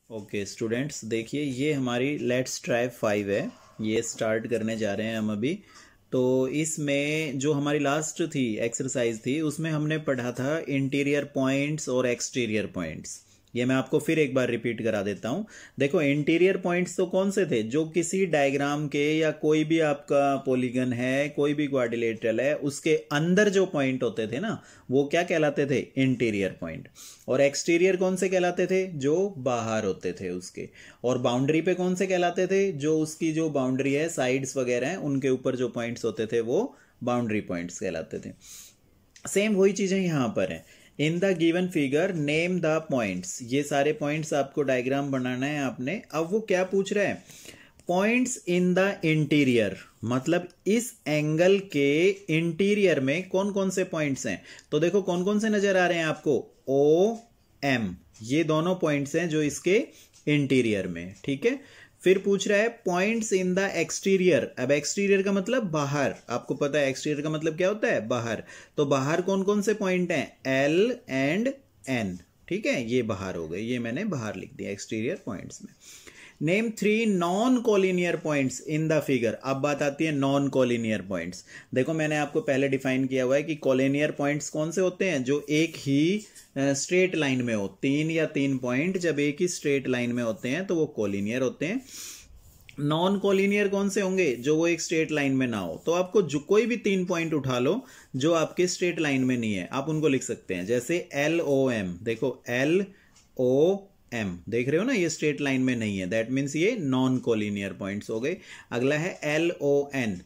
Okay students, देखिए ये हमारी लेट्स ट्राई 5 है। ये स्टार्ट करने जा रहे हैं हम अभी। तो इसमें जो हमारी लास्ट थी एक्सरसाइज थी उसमें हमने पढ़ा था इंटीरियर पॉइंट्स और एक्सटीरियर पॉइंट्स। ये मैं आपको फिर एक बार रिपीट करा देता हूँ। देखो इंटीरियर पॉइंट्स तो कौन से थे, जो किसी डायग्राम के या कोई भी आपका पॉलीगन है, कोई भी क्वाड्रिलेटरल है, उसके अंदर जो पॉइंट होते थे ना, वो क्या कहलाते थे, इंटीरियर पॉइंट। और एक्सटीरियर कौन से कहलाते थे, जो बाहर होते थे उसके। और बाउंड्री पे कौन से कहलाते थे, जो उसकी जो बाउंड्री है, साइड्स वगैरह हैं, उनके ऊपर जो पॉइंट्स होते थे वो बाउंड्री पॉइंट्स कहलाते थे। सेम वही चीजें यहां पर है। In the given figure name the points, ये सारे पॉइंट्स आपको डायग्राम बनाना है आपने। अब वो क्या पूछ रहा है, पॉइंट्स इन द इंटीरियर, मतलब इस एंगल के इंटीरियर में कौन कौन से पॉइंट्स हैं। तो देखो कौन कौन से नजर आ रहे हैं आपको, ओ एम, ये दोनों पॉइंट्स हैं जो इसके इंटीरियर में, ठीक है। फिर पूछ रहा है पॉइंट्स इन द एक्सटीरियर। अब एक्सटीरियर का मतलब बाहर, आपको पता है एक्सटीरियर का मतलब क्या होता है, बाहर। तो बाहर कौन कौन से पॉइंट हैं, एल एंड एन, ठीक है, ये बाहर हो गए, ये मैंने बाहर लिख दिया एक्सटीरियर पॉइंट्स में। Name 3 non collinear points in the figure. अब बात आती है नॉन कोलिनियर पॉइंट्स। देखो मैंने आपको पहले डिफाइन किया हुआ है कि कोलिनियर पॉइंट्स कौन से होते हैं, जो एक ही स्ट्रेट लाइन में हो। 3 पॉइंट जब एक ही स्ट्रेट लाइन में होते हैं तो वो कोलिनियर होते हैं। नॉन कोलिनियर कौन से होंगे, जो वो एक स्ट्रेट लाइन में ना हो। तो आपको जो कोई भी 3 पॉइंट उठा लो जो आपके स्ट्रेट लाइन में नहीं है, आप उनको लिख सकते हैं। जैसे एल ओ एम, देखो एल ओ एम, देख रहे हो ना, ये स्ट्रेट लाइन में नहीं है, दैट मीन्स ये नॉन कोलिनियर पॉइंट्स हो गए। अगला है L O N,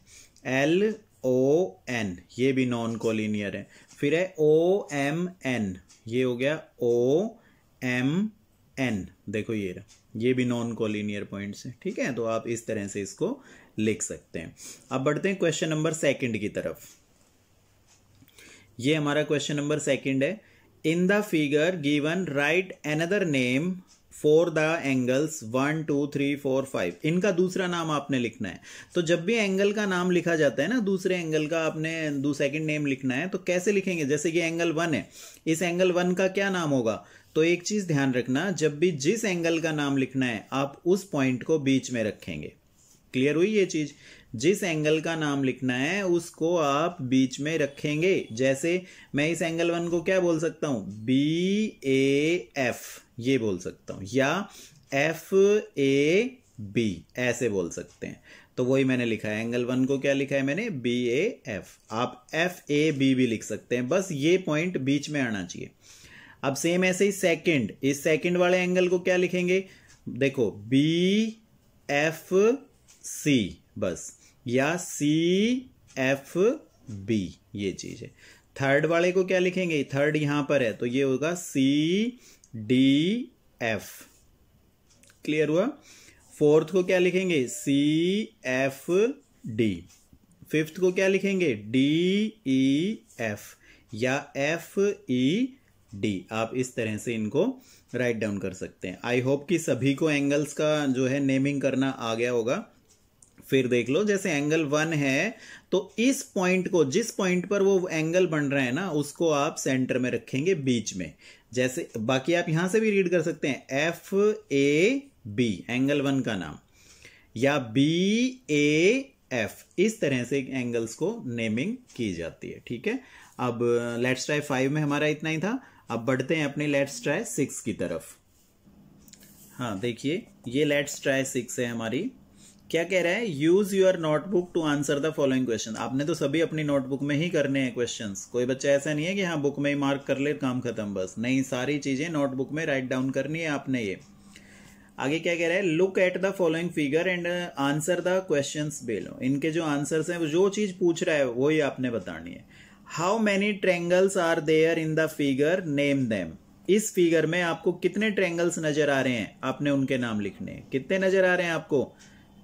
L O N, ये भी नॉन कोलिनियर है। फिर है ओ एम एन, ये हो गया ओ एम एन, देखो ये भी नॉन कोलिनियर पॉइंट्स है, ठीक है। तो आप इस तरह से इसको लिख सकते हैं। अब बढ़ते हैं क्वेश्चन नंबर 2 की तरफ। ये हमारा क्वेश्चन नंबर 2 है। इन the figure given right another name for the angles 1 2 3 4 5। इनका दूसरा नाम आपने लिखना है। तो जब भी एंगल का नाम लिखा जाता है ना, दूसरे एंगल का आपने सेकंड नेम लिखना है, तो कैसे लिखेंगे। जैसे कि एंगल 1 है, इस एंगल 1 का क्या नाम होगा। तो एक चीज ध्यान रखना, जब भी जिस एंगल का नाम लिखना है आप उस पॉइंट को बीच में रखेंगे। क्लियर हुई ये चीज, जिस एंगल का नाम लिखना है उसको आप बीच में रखेंगे। जैसे मैं इस एंगल 1 को क्या बोल सकता हूं, बी ए एफ, ये बोल सकता हूं, या एफ ए बी, ऐसे बोल सकते हैं। तो वही मैंने लिखा है, एंगल 1 को क्या लिखा है मैंने, बी ए एफ। आप एफ ए बी भी लिख सकते हैं, बस ये पॉइंट बीच में आना चाहिए। अब सेम ऐसे ही सेकंड, इस सेकंड वाले एंगल को क्या लिखेंगे, देखो बी एफ सी बस, या सी एफ बी, ये चीज है। थर्ड वाले को क्या लिखेंगे, थर्ड यहां पर है तो ये होगा सी डी एफ। क्लियर हुआ। फोर्थ को क्या लिखेंगे, सी एफ डी। फिफ्थ को क्या लिखेंगे, डी ई एफ या एफ ई डी। आप इस तरह से इनको राइट डाउन कर सकते हैं। आई होप कि सभी को एंगल्स का जो है नेमिंग करना आ गया होगा। फिर देख लो, जैसे एंगल 1 है तो इस पॉइंट को, जिस पॉइंट पर वो एंगल बन रहा है ना, उसको आप सेंटर में रखेंगे, बीच में। जैसे बाकी आप यहां से भी रीड कर सकते हैं, एफ ए बी एंगल 1 का नाम, या बी ए एफ, इस तरह से एंगल्स को नेमिंग की जाती है, ठीक है। अब लेट्स ट्राई 5 में हमारा इतना ही था। अब बढ़ते हैं अपने लेट्स ट्राई 6 की तरफ। हाँ देखिए, ये लेट्स ट्राई 6 है हमारी। क्या कह रहा है, use your notebook to answer the following question. आपने तो सभी अपनी नोटबुक में ही करने हैं क्वेश्चंस। कोई बच्चा ऐसा नहीं है कि हाँ बुक में ही मार्क कर ले काम खत्म, बस नहीं, सारी चीजें नोटबुक में राइट डाउन करनी है आपने। ये आगे क्या कह रहा है, look at the following figure and answer the questions below. इनके जो आंसर्स हैं, जो चीज पूछ रहा है वही आपने बतानी है। How many triangles are there in the figure, name them. इस फिगर में आपको कितने ट्रायंगल्स नजर आ रहे हैं, आपने उनके नाम लिखने हैं। कितने नजर आ रहे हैं आपको,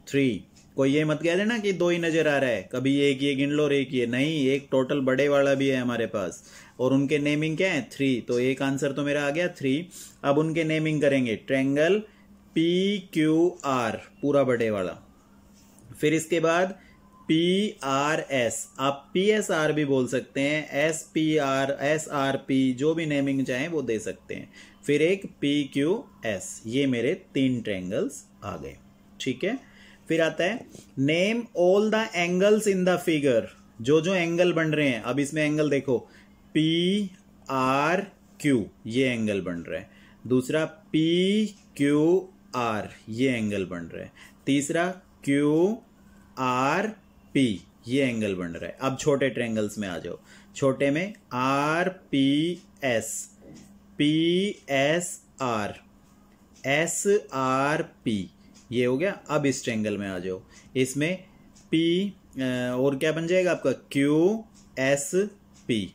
3। कोई ये मत कह देना कि 2 ही नजर आ रहा है, कभी एक ये गिन लो और एक ये नहीं, एक टोटल बड़े वाला भी है हमारे पास, और उनके नेमिंग क्या है, 3। तो एक आंसर तो मेरा आ गया 3। अब उनके नेमिंग करेंगे, ट्रायंगल पी क्यू आर, पूरा बड़े वाला। फिर इसके बाद पी आर एस, आप पी एस आर भी बोल सकते हैं, S P R, S R P, जो भी नेमिंग चाहें वो दे सकते हैं। फिर एक PQS, ये मेरे 3 ट्रायंगल्स आ गए। ठीक है, फिर आता है name all the angles in the figure, जो जो एंगल बन रहे हैं। अब इसमें एंगल देखो PRQ, ये एंगल बन रहा है। दूसरा PQR, ये एंगल बन रहा है। तीसरा QRP, ये एंगल बन रहा है। अब छोटे ट्रायंगल्स में आ जाओ। छोटे में RPS, PSR, SRP, ये हो गया। अब इस ट्रायंगल में आ जाओ। इसमें P और क्या बन जाएगा आपका QSP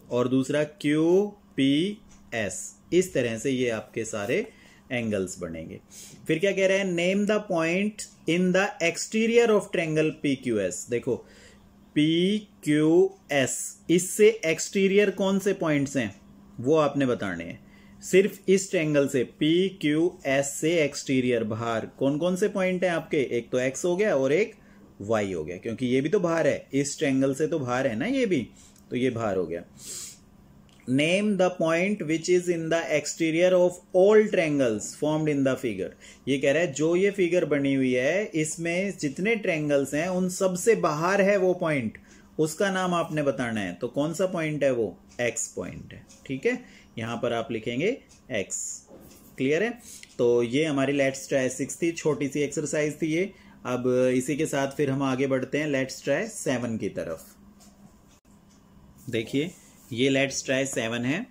और दूसरा QPS। इस तरह से ये आपके सारे एंगल्स बनेंगे। फिर क्या कह रहे हैं, name the point in the exterior of triangle PQS। देखो PQS, इससे एक्सटीरियर कौन से पॉइंट्स हैं वो आपने बताने हैं। सिर्फ इस ट्रायंगल से PQS से एक्सटीरियर बाहर कौन कौन से पॉइंट हैं आपके, एक तो X हो गया और एक Y हो गया, क्योंकि ये भी तो बाहर है, इस ट्रायंगल से तो बाहर है ना ये भी, तो ये बाहर हो गया। Name the point which is in the exterior of all triangles formed in the figure. ये कह रहा है जो ये फिगर बनी हुई है इसमें जितने ट्रायंगल्स हैं उन सबसे बाहर है वो पॉइंट, उसका नाम आपने बताना है। तो कौन सा पॉइंट है वो, X पॉइंट है। ठीक है, यहां पर आप लिखेंगे X। क्लियर है। तो ये हमारी लेट्स ट्राई 6 थी, छोटी सी एक्सरसाइज थी ये। अब इसी के साथ फिर हम आगे बढ़ते हैं लेट्स ट्राई 7 की तरफ। देखिए ये लेट्स ट्राई 7 है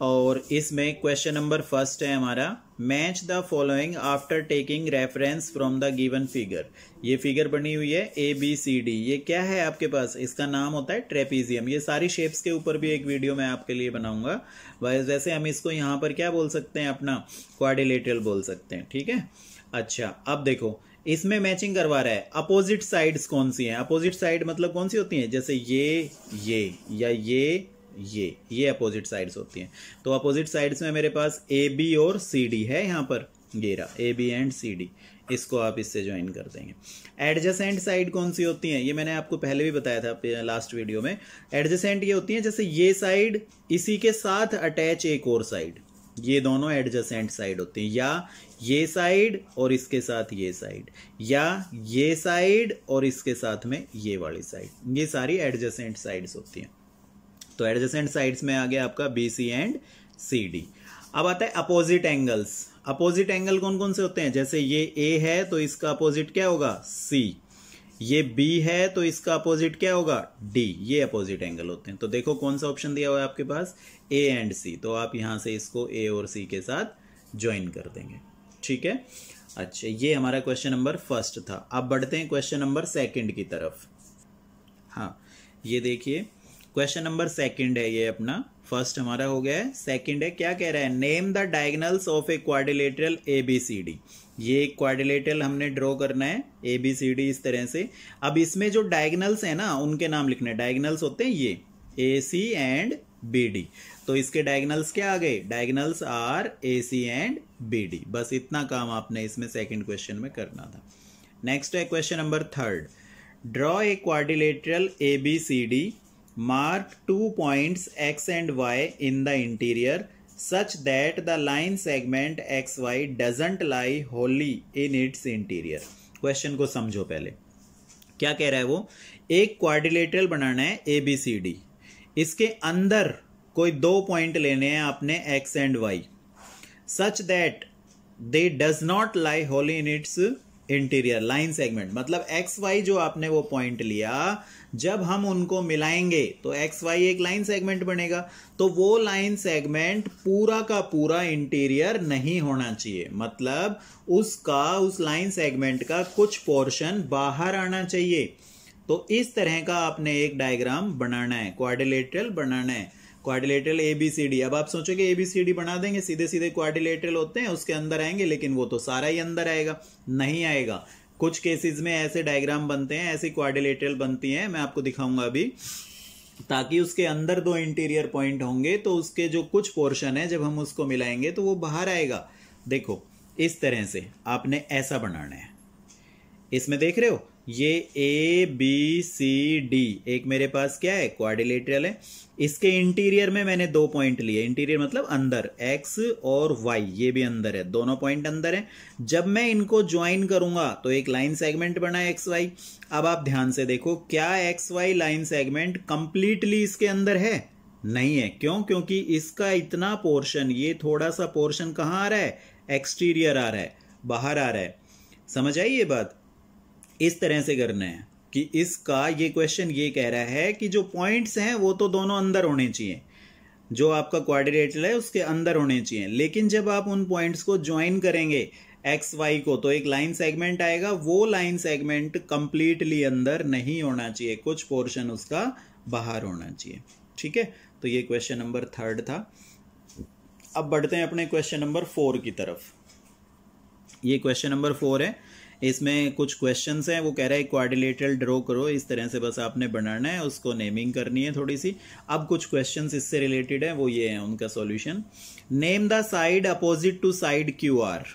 और इसमें क्वेश्चन नंबर फर्स्ट है हमारा, match the following after taking reference from the given figure. ये फिगर बनी हुई है ABCD। ये क्या है आपके पास, इसका नाम होता है ट्रेपीजियम। ये सारी शेप्स के ऊपर भी एक वीडियो मैं आपके लिए बनाऊंगा। वैसे हम इसको यहाँ पर क्या बोल सकते हैं, अपना क्वाड्रिलेटरल बोल सकते हैं। ठीक है, अच्छा अब देखो इसमें मैचिंग करवा रहा है। अपोजिट साइड्स कौन सी हैं, अपोजिट साइड मतलब कौन सी होती हैं, जैसे ये या ये अपोजिट साइड्स होती हैं। तो अपोजिट साइड्स में मेरे पास AB और CD है, यहाँ पर ये रहा AB एंड CD, इसको आप इससे ज्वाइन कर देंगे। एडजेसेंट साइड कौन सी होती हैं, ये मैंने आपको पहले भी बताया था लास्ट वीडियो में। एडजेसेंट ये होती हैं जैसे ये साइड इसी के साथ अटैच एक और साइड, ये दोनों एडजेसेंट साइड होती हैं। या ये साइड और इसके साथ ये साइड, या ये साइड और इसके साथ में ये वाली साइड, ये सारी एडजेसेंट साइड्स होती हैं। तो एडजेसेंट साइड्स में आ गया आपका BC एंड CD। अब आता है अपोजिट एंगल्स। अपोजिट एंगल कौन कौन से होते हैं, जैसे ये A है तो इसका अपोजिट क्या होगा C, ये B है तो इसका अपोजिट क्या होगा D। ये अपोजिट एंगल होते हैं। तो देखो कौन सा ऑप्शन दिया हुआ है आपके पास, A एंड C। तो आप यहां से इसको A और C के साथ ज्वाइन कर देंगे। ठीक है, अच्छा ये हमारा क्वेश्चन नंबर फर्स्ट था। अब बढ़ते हैं क्वेश्चन नंबर सेकंड की तरफ। हाँ ये देखिए क्वेश्चन नंबर सेकंड है ये अपना, फर्स्ट हमारा हो गया है, सेकंड है। क्या कह रहा है, name the diagonals of a quadrilateral ABCD। ये एक क्वाड्रिलेटरल हमने ड्रॉ करना है ABCD इस तरह से। अब इसमें जो डायगोनल्स है ना उनके नाम लिखने। डायगोनल्स होते हैं ये AC एंड BD। तो इसके डायगोनल्स क्या आ गए, diagonals are AC and BD। बस इतना काम आपने इसमें सेकंड क्वेश्चन में करना था। नेक्स्ट है question number third, draw a quadrilateral ABCD, mark 2 points X and Y in the interior such that the line segment XY doesn't lie wholly in its interior। Question को समझो पहले, क्या कह रहा है वो, एक क्वाड्रिलेटरल बनाना है ABCD, इसके अंदर कोई 2 पॉइंट लेने हैं आपने X and Y, such that they does not lie wholly in its interior line segment. मतलब XY जो आपने वो पॉइंट लिया, जब हम उनको मिलाएंगे तो XY एक लाइन सेगमेंट बनेगा। तो वो लाइन सेगमेंट पूरा का पूरा इंटीरियर नहीं होना चाहिए, मतलब उसका उस लाइन सेगमेंट का कुछ पोर्शन बाहर आना चाहिए। तो इस तरह का आपने एक डायग्राम बनाना है, क्वाड्रिलेटरल बनाना है, क्वाड्रिलेटरल ABCD। अब आप सोचोगे ABCD बना देंगे, सीधे सीधे क्वाड्रिलेटरल होते हैं उसके अंदर आएंगे, लेकिन वो तो सारा ही अंदर आएगा, नहीं आएगा। कुछ केसेस में ऐसे डायग्राम बनते हैं, ऐसी क्वाड्रिलेटरल बनती हैं, मैं आपको दिखाऊंगा अभी, ताकि उसके अंदर 2 इंटीरियर पॉइंट होंगे तो उसके जो कुछ पोर्शन है जब हम उसको मिलाएंगे तो वो बाहर आएगा। देखो इस तरह से आपने ऐसा बनाना है। इसमें देख रहे हो ये ए बी सी डी एक मेरे पास क्या है, क्वाड्रिलेटरल है। इसके इंटीरियर में मैंने 2 पॉइंट लिए, इंटीरियर मतलब अंदर, एक्स और वाई, ये भी अंदर है, दोनों पॉइंट अंदर है। जब मैं इनको ज्वाइन करूंगा तो एक लाइन सेगमेंट बना है एक्स वाई। अब आप ध्यान से देखो, क्या X Y line segment completely इसके अंदर है? नहीं है। क्यों? क्योंकि इसका इतना पोर्शन, ये थोड़ा सा पोर्शन कहाँ आ रहा है, एक्सटीरियर आ रहा है, बाहर आ रहा है। समझ आई ये बात? इस तरह से करना है कि इसका, ये क्वेश्चन ये कह रहा है कि जो पॉइंट्स हैं वो तो दोनों अंदर होने चाहिए, जो आपका क्वाड्रिलेटरल है उसके अंदर होने चाहिए, लेकिन जब आप उन पॉइंट्स को ज्वाइन करेंगे एक्स वाई को तो एक लाइन सेगमेंट आएगा, वो लाइन सेगमेंट कंप्लीटली अंदर नहीं होना चाहिए, कुछ पोर्शन उसका बाहर होना चाहिए। ठीक है, तो ये क्वेश्चन नंबर 3 था। अब बढ़ते हैं अपने क्वेश्चन नंबर 4 की तरफ। ये क्वेश्चन नंबर 4 है, इसमें कुछ क्वेश्चंस हैं। वो कह रहा है क्वाड्रिलेटरल ड्रॉ करो, इस तरह से बस आपने बनाना है, उसको नेमिंग करनी है थोड़ी सी। अब कुछ क्वेश्चंस इससे रिलेटेड है, वो ये है उनका solution. Name the side opposite to side Q R.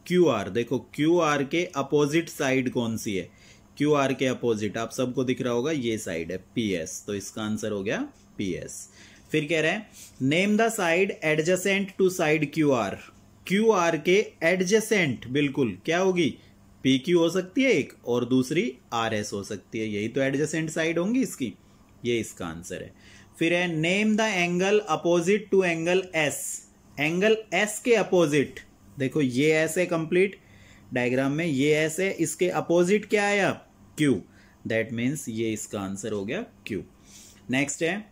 Q R, देखो क्यू आर के अपोजिट साइड कौन सी है? क्यू आर के अपोजिट आप सबको दिख रहा होगा, ये साइड है पी एस, तो इसका आंसर हो गया पी एस। फिर कह रहे हैं name the side adjacent to side Q R. Q R के एडजेसेंट, बिल्कुल क्या होगी, पी क्यू हो सकती है एक, और दूसरी आर एस हो सकती है, यही तो एडजेसेंट साइड होंगी इसकी, ये इसका आंसर है। फिर है name the angle opposite to angle S. Angle S के अपोजिट, देखो ये एस है कंप्लीट डायग्राम में, ये एस है, इसके अपोजिट क्या आया, क्यू, दैट मीन्स ये इसका आंसर हो गया क्यू। नेक्स्ट है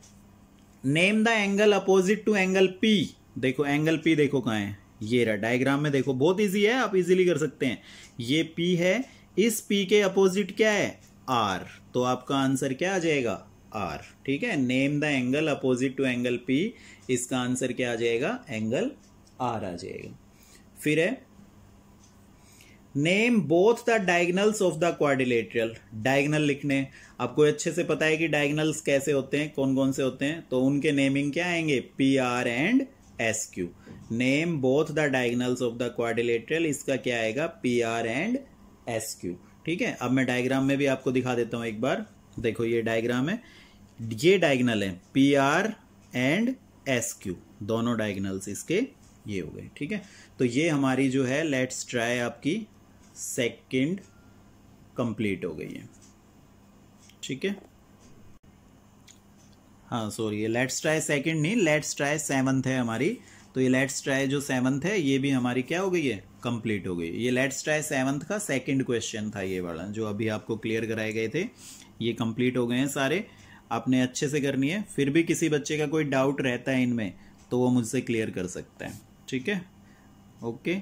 name the angle opposite to angle P. देखो एंगल पी देखो कहां है, ये रहा डायग्राम में, देखो बहुत इजी है, आप इजीली कर सकते हैं। ये P है, इस P के अपोजिट क्या है, R, तो आपका आंसर क्या आ जाएगा, R। ठीक है, name the angle opposite to angle P, इसका आंसर क्या आ जाएगा, एंगल R आ जाएगा। फिर है name both the diagonals of the quadrilateral. Diagonal लिखने, आपको अच्छे से पता है कि डायगनल्स कैसे होते हैं, कौन कौन से होते हैं, तो उनके नेमिंग क्या आएंगे, PR and SQ। Name both the diagonals of the quadrilateral, इसका क्या आएगा, PR एंड SQ। ठीक है, अब मैं डायग्राम में भी आपको दिखा देता हूं एक बार। देखो ये डायग्राम है, ये डायगनल है PR एंड SQ, दोनों डायगनल्स इसके ये हो गए। ठीक है, तो ये हमारी जो है लेट्स ट्राई आपकी सेकंड कंप्लीट हो गई है। ठीक है, हाँ सॉरी, ये लेट्स ट्राई सेकंड नहीं, लेट्स ट्राई 7th है हमारी, तो ये लेट्स ट्राई जो 7th है ये भी हमारी क्या हो गई है, कंप्लीट हो गई। ये लेट्स ट्राई 7th का सेकंड क्वेश्चन था, ये वाला जो अभी आपको क्लियर कराए गए थे, ये कंप्लीट हो गए हैं सारे, आपने अच्छे से करनी है। फिर भी किसी बच्चे का कोई डाउट रहता है इनमें तो वो मुझसे क्लियर कर सकता है। ठीक है, ओके।